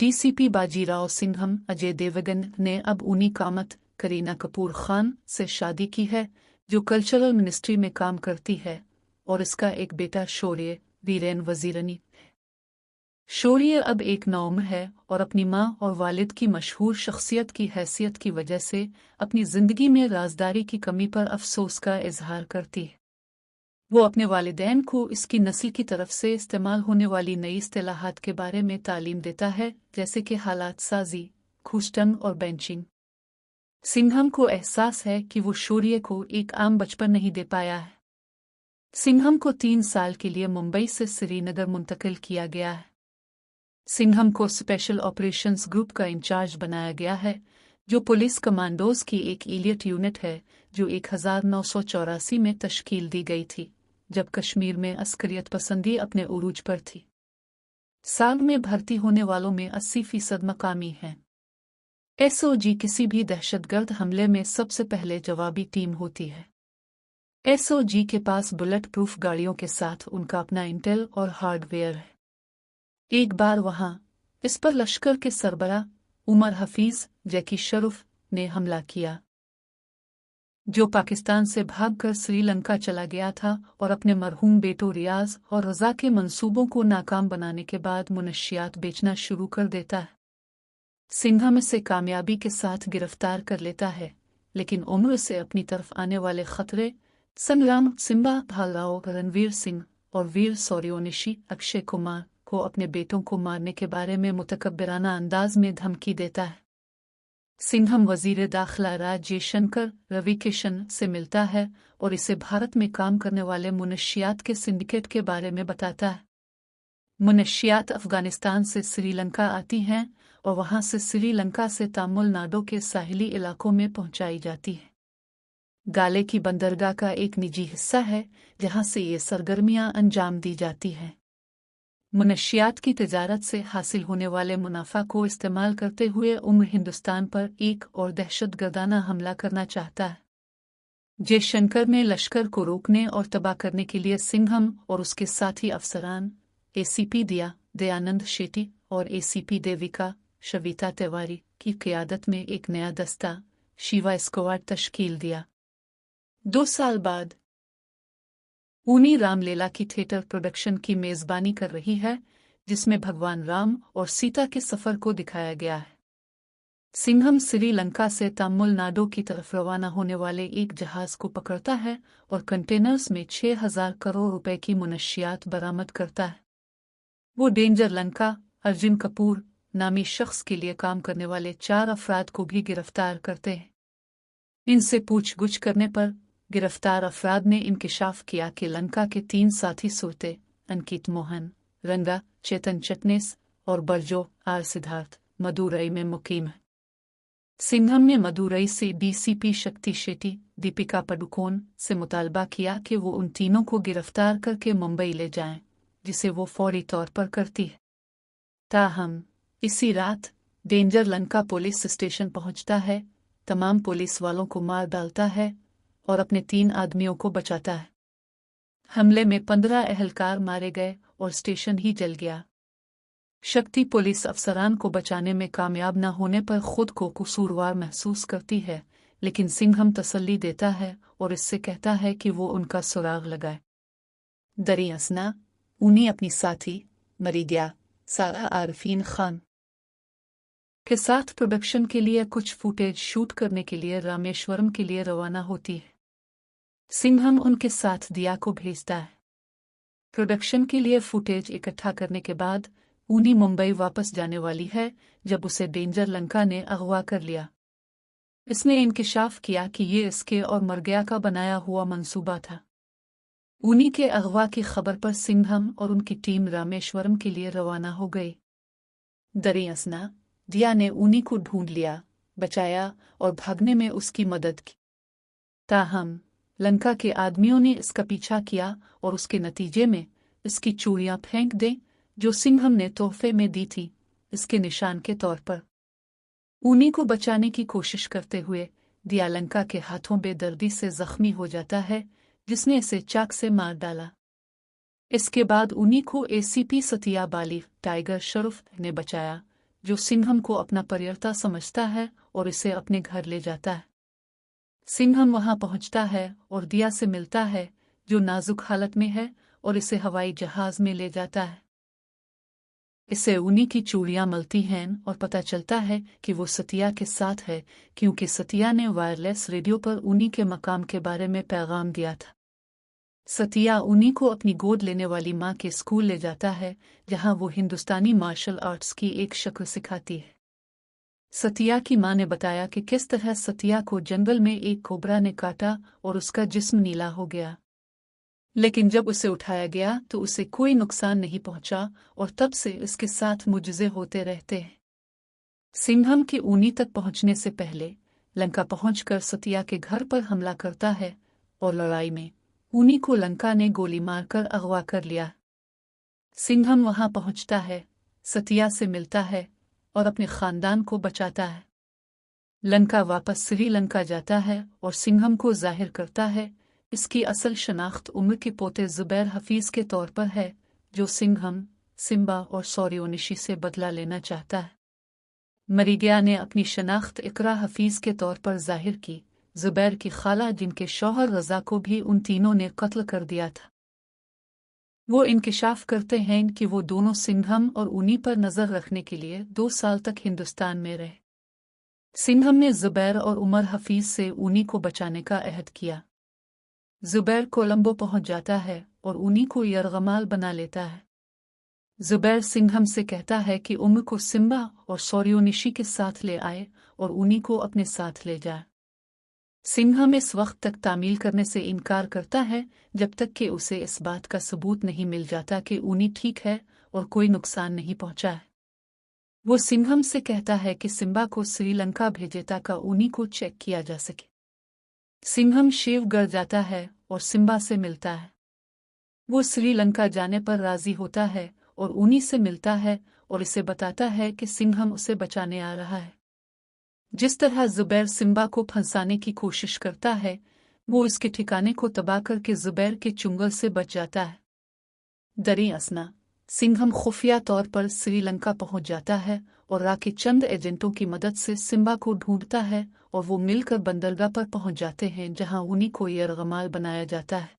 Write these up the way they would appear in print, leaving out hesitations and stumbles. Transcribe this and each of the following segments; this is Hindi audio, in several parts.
डीसीपी बाजीराव सिंघम अजय देवगन ने अब ऊनी कामत करीना कपूर खान से शादी की है, जो कल्चरल मिनिस्ट्री में काम करती है, और इसका एक बेटा शौर्य वीरेन वजीरनी है। शौर्य अब एक नौम है और अपनी मां और वालिद की मशहूर शख्सियत की हैसियत की वजह से अपनी जिंदगी में राजदारी की कमी पर अफसोस का इजहार करती है। वो अपने वालिदैन को इसकी नस्ल की तरफ से इस्तेमाल होने वाली नई इस्तिलाहात के बारे में तालीम देता है, जैसे कि हालात साजी, खूस्टन और बेंचिंग। सिंघम को एहसास है कि वो शौर्य को एक आम बचपन नहीं दे पाया है। सिंघम को 3 साल के लिए मुंबई से श्रीनगर मुंतकिल किया गया है। सिंघम को स्पेशल ऑपरेशंस ग्रुप का इंचार्ज बनाया गया है, जो पुलिस कमांडोज की एक एलिट यूनिट है जो 1984 में तश्कील दी गई थी, जब कश्मीर में अस्करियत पसंदी अपने उरूज पर थी। साल में भर्ती होने वालों में 80% मकामी हैं। एसओजी किसी भी दहशतगर्द हमले में सबसे पहले जवाबी टीम होती है। एसओजी के पास बुलेट प्रूफ गाड़ियों के साथ उनका अपना इंटेल और हार्डवेयर है। एक बार वहां इस पर लश्कर के सरबराह उमर हफीज जैकी शरुफ ने हमला किया, जो पाकिस्तान से भागकर श्रीलंका चला गया था और अपने मरहूम बेटों रियाज और रजा के मंसूबों को नाकाम बनाने के बाद मुनशियात बेचना शुरू कर देता है। सिंघम इसे कामयाबी के साथ गिरफ्तार कर लेता है, लेकिन उम्र से अपनी तरफ आने वाले खतरे संग्राम सिम्बा भालराव रणवीर सिंह और वीर सौर्योनिशी अक्षय कुमार को अपने बेटों को मारने के बारे में मुतकब्बिराना अंदाज में धमकी देता है। सिंघम वजीर दाखिला राज जयशंकर रविकिशन से मिलता है और इसे भारत में काम करने वाले मुनशियात के सिंडिकेट के बारे में बताता है। मुनशियात अफगानिस्तान से श्रीलंका आती हैं और वहां से श्रीलंका से तमिलनाडु के साहिली इलाकों में पहुंचाई जाती है। गाले की बंदरगाह का एक निजी हिस्सा है जहां से ये सरगर्मियां अंजाम दी जाती हैं। मुनशियात की तिजारत से हासिल होने वाले मुनाफा को इस्तेमाल करते हुए उम्र हिंदुस्तान पर एक और दहशतगर्दाना हमला करना चाहता है। जयशंकर ने लश्कर को रोकने और तबाह करने के लिए सिंघम और उसके साथी अफसरान एसीपी दयानंद शेट्टी और एसीपी देविका शविता तिवारी की क़ियादत में एक नया दस्ता शिवा स्क्वाड तश्कील दिया। 2 साल बाद ऊनी रामलीला की थिएटर प्रोडक्शन की मेज़बानी कर रही है, जिसमें भगवान राम और सीता के सफ़र को दिखाया गया है। सिंघम श्रीलंका से तमिलनाडु की तरफ रवाना होने वाले एक जहाज़ को पकड़ता है और कंटेनर्स में 6,000 करोड़ रुपए की मुनशियात बरामद करता है। वो डेंजर लंका अर्जुन कपूर नामी शख्स के लिए काम करने वाले 4 अफराद को भी गिरफ्तार करते हैं। इनसे पूछगुछ करने पर गिरफ्तार अफराद ने इंकिशाफ किया कि लंका के 3 साथी सुरते अंकित मोहन, रंगा चेतन चटनेस और बरजो आर सिद्धार्थ मदुरई में मुकीम है। सिंघम ने मदुरई से डीसीपी शक्ति शेट्टी दीपिका पादुकोण से मुतालबा किया कि वो उन तीनों को गिरफ्तार करके मुंबई ले जाएं, जिसे वो फौरी तौर पर करती है। ताहम इसी रात डेंजर लंका पुलिस स्टेशन पहुंचता है, तमाम पुलिस वालों को मार डालता है और अपने 3 आदमियों को बचाता है। हमले में 15 एहलकार मारे गए और स्टेशन ही जल गया। शक्ति पुलिस अफसरान को बचाने में कामयाब न होने पर खुद को कसूरवार महसूस करती है, लेकिन सिंघम तसल्ली देता है और इससे कहता है कि वो उनका सुराग लगाए। दरियासना उन्हें अपनी साथी मरीदिया सारा आरफीन खान के साथ प्रोडक्शन के लिए कुछ फुटेज शूट करने के लिए रामेश्वरम के लिए रवाना होती है। सिंघम उनके साथ दिया को भेजता है। प्रोडक्शन के लिए फुटेज इकट्ठा करने के बाद ऊनी मुंबई वापस जाने वाली है, जब उसे डेंजर लंका ने अगवा कर लिया। इसने इंकिशाफ किया कि ये इसके और मरगया का बनाया हुआ मंसूबा था। ऊनी के अगवा की खबर पर सिंघम और उनकी टीम रामेश्वरम के लिए रवाना हो गई। दरियासना दिया ने ऊनी को ढूंढ लिया, बचाया और भागने में उसकी मदद की। ताहम लंका के आदमियों ने इसका पीछा किया और उसके नतीजे में इसकी चूड़ियां फेंक दें, जो सिंघम ने तोहफे में दी थी, इसके निशान के तौर पर। ऊनी को बचाने की कोशिश करते हुए दिया लंका के हाथों बेदर्दी से जख्मी हो जाता है, जिसने इसे चाक से मार डाला। इसके बाद ऊनी को एसीपी सतिया बाली टाइगर शरुफ ने बचाया, जो सिंघम को अपना परियर्ता समझता है और इसे अपने घर ले जाता है। सिंघम वहां पहुंचता है और दिया से मिलता है, जो नाजुक हालत में है, और इसे हवाई जहाज में ले जाता है। इसे ऊनी की चूड़ियां मिलती हैं और पता चलता है कि वो सतिया के साथ है, क्योंकि सतिया ने वायरलेस रेडियो पर ऊनी के मकाम के बारे में पैगाम दिया था। सतिया ऊनी को अपनी गोद लेने वाली माँ के स्कूल ले जाता है, जहाँ वो हिंदुस्तानी मार्शल आर्ट्स की एक शक्ल सिखाती है। सतिया की माँ ने बताया कि किस तरह सतिया को जंगल में एक कोबरा ने काटा और उसका जिस्म नीला हो गया, लेकिन जब उसे उठाया गया तो उसे कोई नुकसान नहीं पहुंचा और तब से इसके साथ मुजज़े होते रहते हैं। सिंघम के ऊनी तक पहुंचने से पहले लंका पहुंचकर सतिया के घर पर हमला करता है और लड़ाई में ऊनी को लंका ने गोली मारकर अगवा कर लिया। सिंघम वहां पहुंचता है, सतिया से मिलता है और अपने खानदान को बचाता है। लंका वापस श्रीलंका जाता है और सिंघम को जाहिर करता है। इसकी असल शनाख्त उम्र के पोते जुबैर हफीज के तौर पर है, जो सिंघम, सिम्बा और सौर्योनिशी से बदला लेना चाहता है। मरीगिया ने अपनी शनाख्त इकरा हफीज के तौर पर जाहिर की, जुबैर की खाला जिनके शौहर रजा को भी उन तीनों ने कत्ल कर दिया था। वो इंकिशाफ करते हैं कि वो दोनों सिंघम और ऊनी पर नजर रखने के लिए 2 साल तक हिंदुस्तान में रहे। सिंघम ने जुबैर और उमर हफीज से ऊनी को बचाने का अहद किया। जुबैर कोलंबो पहुंच जाता है और ऊनी को यरगमाल बना लेता है। जुबैर सिंघम से कहता है कि उम्र को सिम्बा और सौर्योनिशी के साथ ले आए और ऊनी को अपने साथ ले जाए। सिंघम इस वक्त तक तामील करने से इनकार करता है जब तक कि उसे इस बात का सबूत नहीं मिल जाता कि ऊनी ठीक है और कोई नुकसान नहीं पहुंचा है। वो सिंघम से कहता है कि सिम्बा को श्रीलंका भेजे ताकि ऊनी को चेक किया जा सके। सिंघम शिवगढ़ जाता है और सिम्बा से मिलता है। वो श्रीलंका जाने पर राजी होता है और ऊनी से मिलता है और इसे बताता है कि सिंघम उसे बचाने आ रहा है। जिस तरह जुबैर सिम्बा को फंसाने की कोशिश करता है, वो इसके ठिकाने को तबाह करके जुबैर के चुंगल से बच जाता है। दरी असना सिंघम खुफिया तौर पर श्रीलंका पहुंच जाता है और रा के चंद एजेंटों की मदद से सिम्बा को ढूंढता है और वो मिलकर बंदरगाह पर पहुंच जाते हैं, जहां ऊनी को यरगमाल बनाया जाता है।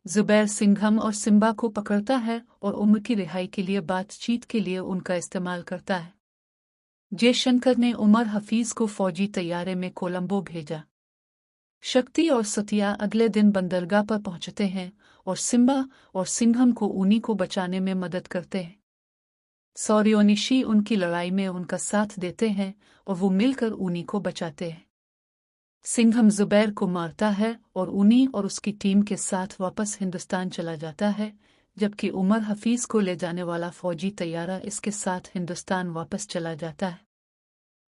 जुबैर सिंघम और सिम्बा को पकड़ता है और उम्र की रिहाई के लिए बातचीत के लिए उनका इस्तेमाल करता है। जयशंकर ने उमर हफीज को फौजी तैयारे में कोलंबो भेजा। शक्ति और सतिया अगले दिन बंदरगाह पर पहुंचते हैं और सिम्बा और सिंघम को ऊनी को बचाने में मदद करते हैं। सौर्योनिशी उनकी लड़ाई में उनका साथ देते हैं और वो मिलकर ऊनी को बचाते हैं। सिंघम जुबैर को मारता है और ऊनी और उसकी टीम के साथ वापस हिंदुस्तान चला जाता है, जबकि उमर हफीज को ले जाने वाला फौजी तैयारा इसके साथ हिंदुस्तान वापस चला जाता है।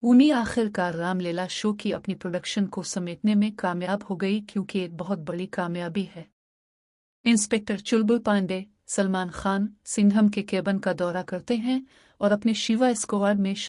ऊनी आखिरकार रामलीला शो की अपनी प्रोडक्शन को समेटने में कामयाब हो गई, क्योंकि एक बहुत बड़ी कामयाबी है। इंस्पेक्टर चुलबुल पांडे, सलमान खान सिंघम के केबिन का दौरा करते हैं और अपने शिवा स्क्वाड में